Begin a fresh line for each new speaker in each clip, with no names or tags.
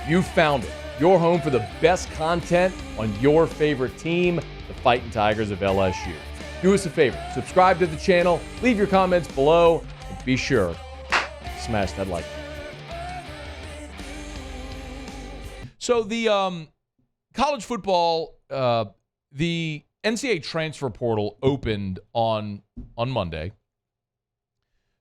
You found it. Your home for the best content on your favorite team, the Fighting Tigers of LSU. Do us a favor, subscribe to the channel, leave your comments below, and be sure to smash that like button. So the college football, the NCAA transfer portal opened on Monday.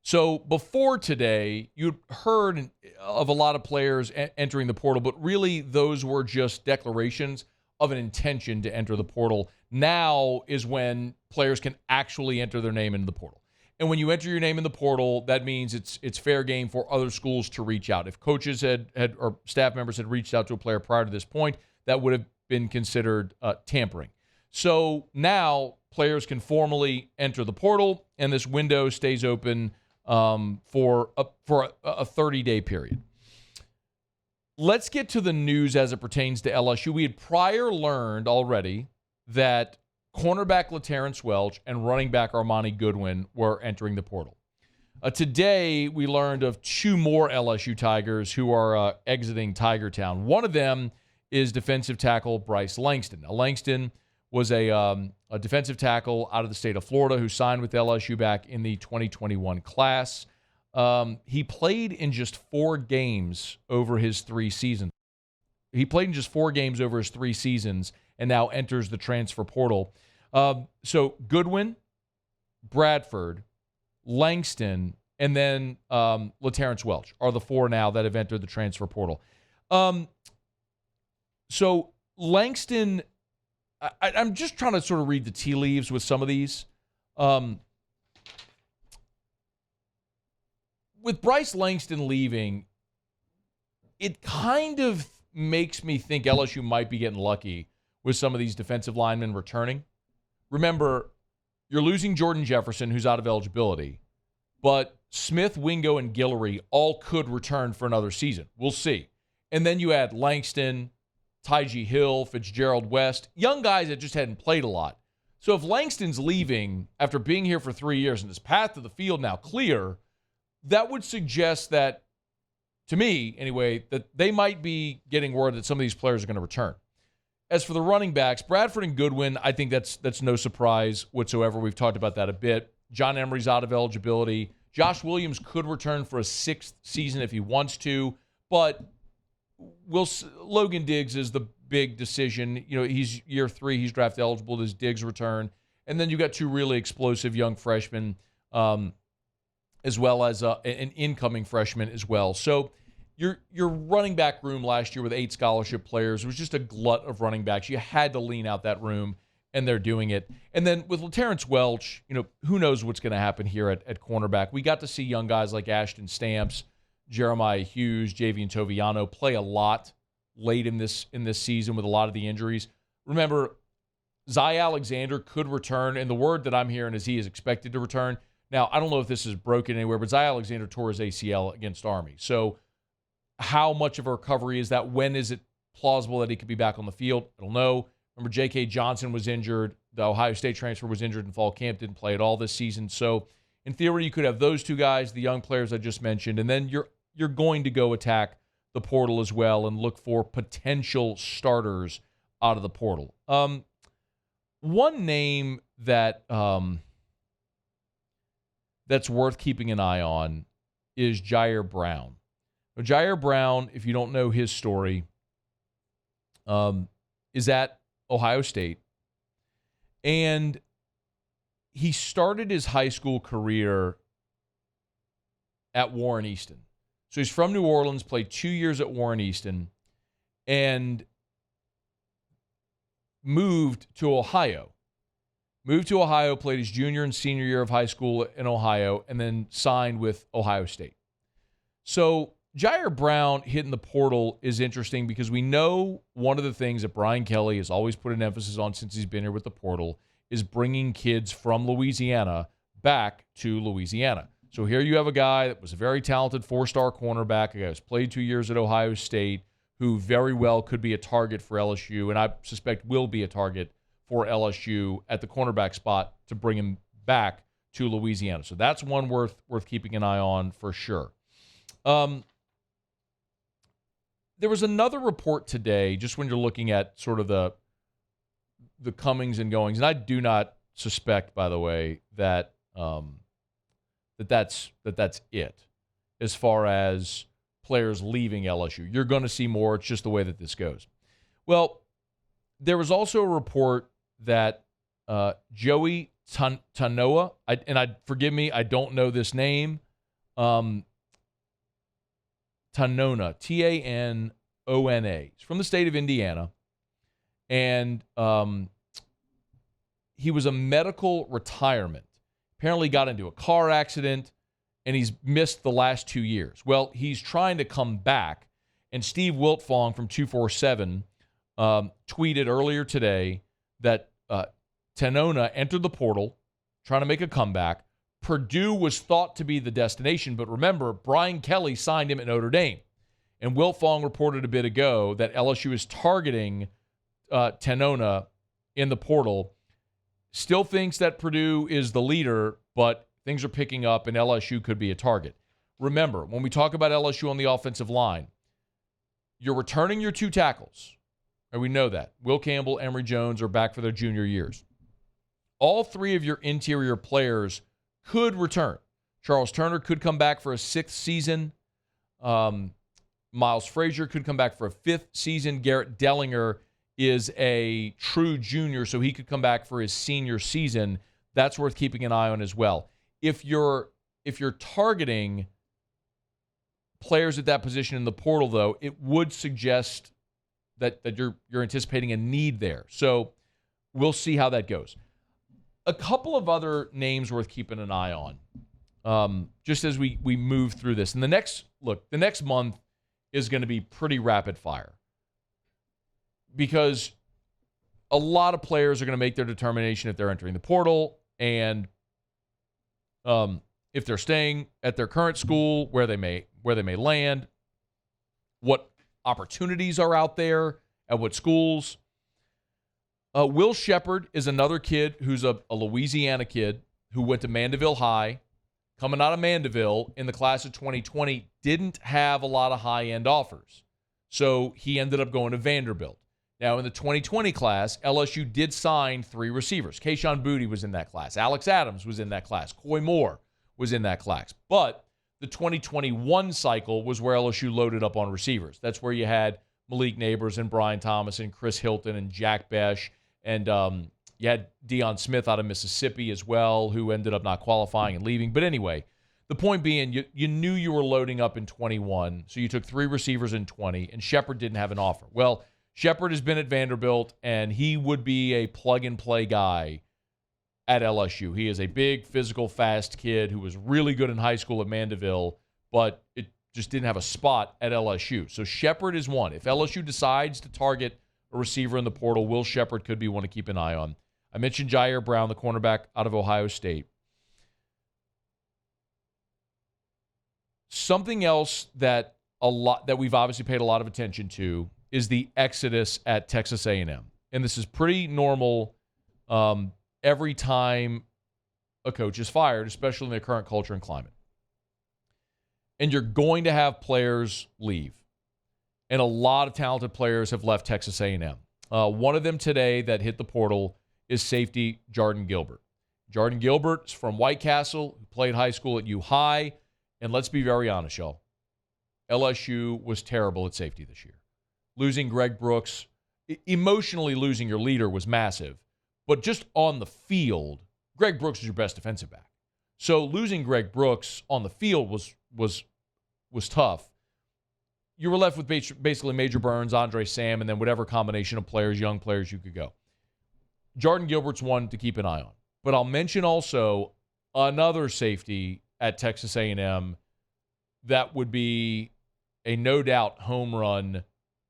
So before today, you'd heard of a lot of players entering the portal, but really those were just declarations of an intention to enter the portal. Now is when players can actually enter their name into the portal. And when you enter your name in the portal, that means it's fair game for other schools to reach out. If coaches had or staff members had reached out to a player prior to this point, that would have been considered tampering. So now players can formally enter the portal, and this window stays open for a 30-day period. Let's get to the news as it pertains to LSU. We had prior learned already that cornerback LaTerrence Welch and running back Armani Goodwin were entering the portal. Today, we learned of two more LSU Tigers who are exiting Tiger Town. One of them is defensive tackle Bryce Langston. Now, Langston was a defensive tackle out of the state of Florida who signed with LSU back in the 2021 class. He played in just 4 games over his 3 seasons. And now enters the transfer portal. So Goodwin, Bradford, Langston, and then LaTerrence Welch are the 4 now that have entered the transfer portal. So Langston, I'm just trying to sort of read the tea leaves with some of these. With Bryce Langston leaving, it kind of makes me think LSU might be getting lucky with some of these defensive linemen returning. Remember, you're losing Jordan Jefferson, who's out of eligibility, but Smith, Wingo, and Guillory all could return for another season. We'll see. And then you add Langston, Tygie Hill, Fitzgerald West, young guys that just hadn't played a lot. So if Langston's leaving after being here for 3 years and his path to the field now clear, that would suggest that, to me anyway, that they might be getting word that some of these players are going to return. As for the running backs, Bradford and Goodwin, I think that's no surprise whatsoever. We've talked about that a bit. John Emery's out of eligibility. Josh Williams could return for a 6th season if he wants to, but Logan Diggs is the big decision. You know, he's year 3. He's draft eligible. Does Diggs return? And then you got 2 really explosive young freshmen, as well as an incoming freshman as well. So your running back room last year with 8 scholarship players was just a glut of running backs. You had to lean out that room, and they're doing it. And then with LaTerrence Welch, you know, who knows what's going to happen here at cornerback. We got to see young guys like Ashton Stamps, Jeremiah Hughes, Javian Toviano play a lot late in this season with a lot of the injuries. Remember, Zy Alexander could return, and the word that I'm hearing is he is expected to return. Now, I don't know if this is broken anywhere, but Zy Alexander tore his ACL against Army. So how much of a recovery is that? When is it plausible that he could be back on the field? I don't know. Remember, J.K. Johnson was injured. The Ohio State transfer was injured in fall camp, didn't play at all this season. So in theory, you could have those 2 guys, the young players I just mentioned, and then you're going to go attack the portal as well and look for potential starters out of the portal. One name that that's worth keeping an eye on is Jair Brown. Now, Jair Brown, if you don't know his story, is at Ohio State. And he started his high school career at Warren Easton. So he's from New Orleans, played 2 years at Warren Easton, and moved to Ohio. Played his junior and senior year of high school in Ohio, and then signed with Ohio State. So Jair Brown hitting the portal is interesting because we know one of the things that Brian Kelly has always put an emphasis on since he's been here with the portal is bringing kids from Louisiana back to Louisiana. So here you have a guy that was a very talented 4-star cornerback, a guy who's played 2 years at Ohio State, who very well could be a target for LSU, and I suspect will be a target for LSU at the cornerback spot to bring him back to Louisiana. So that's one worth keeping an eye on for sure. there was another report today, just when you're looking at sort of the comings and goings, and I do not suspect, by the way, that that's it as far as players leaving LSU. You're going to see more. It's just the way that this goes. Well, there was also a report that Joey Tanoa, forgive me, I don't know this name, Tanona, Tanona. He's from the state of Indiana, and he was a medical retirement. Apparently got into a car accident, and he's missed the last 2 years. Well, he's trying to come back, and Steve Wiltfong from 247 tweeted earlier today that Tanona entered the portal, trying to make a comeback. Purdue was thought to be the destination, but remember, Brian Kelly signed him at Notre Dame. And Wiltfong reported a bit ago that LSU is targeting Tanona in the portal. Still thinks that Purdue is the leader, but things are picking up and LSU could be a target. Remember, when we talk about LSU on the offensive line, you're returning your 2 tackles. And we know that. Will Campbell, Emory Jones are back for their junior years. All 3 of your interior players could return. Charles Turner could come back for a 6th season. Miles Frazier could come back for a 5th season. Garrett Dellinger is a true junior, so he could come back for his senior season. That's worth keeping an eye on as well. If you're targeting players at that position in the portal, though, it would suggest that you're anticipating a need there. So we'll see how that goes. A couple of other names worth keeping an eye on, just as we move through this. And the next month is going to be pretty rapid fire, because a lot of players are going to make their determination if they're entering the portal and if they're staying at their current school, where they may land, what opportunities are out there at what schools. Will Shepard is another kid who's a Louisiana kid who went to Mandeville High. Coming out of Mandeville in the class of 2020, didn't have a lot of high-end offers. So he ended up going to Vanderbilt. Now, in the 2020 class, LSU did sign 3 receivers. Kayshon Boutte was in that class. Alex Adams was in that class. Coy Moore was in that class. But the 2021 cycle was where LSU loaded up on receivers. That's where you had Malik Neighbors and Brian Thomas and Chris Hilton and Jack Besh. And you had Deion Smith out of Mississippi as well, who ended up not qualifying and leaving. But anyway, the point being, you knew you were loading up in 21, so you took 3 receivers in 20, and Shepard didn't have an offer. Well, Shepard has been at Vanderbilt, and he would be a plug-and-play guy at LSU. He is a big, physical, fast kid who was really good in high school at Mandeville, but it just didn't have a spot at LSU. So Shepard is one. If LSU decides to target a receiver in the portal, Will Shepard could be one to keep an eye on. I mentioned Jair Brown, the cornerback out of Ohio State. Something else that we've obviously paid a lot of attention to is the exodus at Texas A&M. And this is pretty normal every time a coach is fired, especially in their current culture and climate. And you're going to have players leave. And a lot of talented players have left Texas A&M. One of them today that hit the portal is safety Jordan Gilbert. Jordan Gilbert's from White Castle, who played high school at U High. And let's be very honest, y'all. LSU was terrible at safety this year. Losing Greg Brooks, emotionally losing your leader was massive. But just on the field, Greg Brooks was your best defensive back. So losing Greg Brooks on the field was tough. You were left with basically Major Burns, Andre Sam, and then whatever combination of players, young players you could go. Jordan Gilbert's one to keep an eye on. But I'll mention also another safety at Texas A&M that would be a no-doubt home run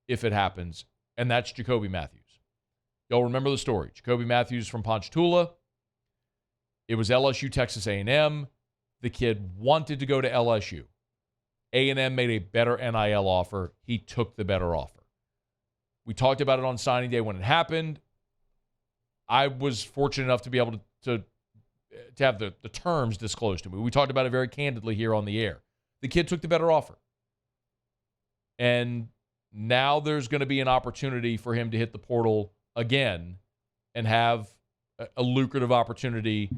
if it happens, and that's Jacoby Matthews. Y'all remember the story. Jacoby Matthews from Ponchatoula. It was LSU, Texas A&M. The kid wanted to go to LSU. A&M made a better NIL offer. He took the better offer. We talked about it on signing day when it happened. I was fortunate enough to be able to have the terms disclosed to me. We talked about it very candidly here on the air. The kid took the better offer. And Now there's going to be an opportunity for him to hit the portal again and have a lucrative opportunity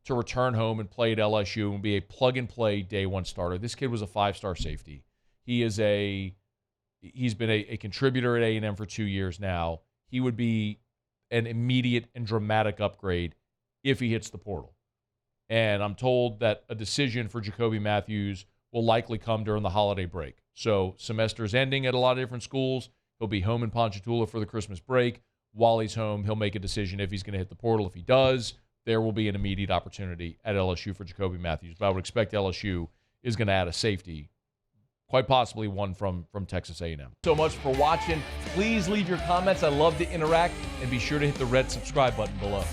to return home and play at LSU and be a plug-and-play day one starter. This kid was a 5-star safety. He's been a contributor at A&M for 2 years now. He would be an immediate and dramatic upgrade if he hits the portal. And I'm told that a decision for Jacoby Matthews will likely come during the holiday break. So semester's ending at a lot of different schools. He'll be home in Ponchatoula for the Christmas break. While he's home, he'll make a decision if he's going to hit the portal. If he does, there will be an immediate opportunity at LSU for Jacoby Matthews. But I would expect LSU is going to add a safety, quite possibly one from Texas A&M. So much for watching. Please leave your comments. I love to interact. And be sure to hit the red subscribe button below.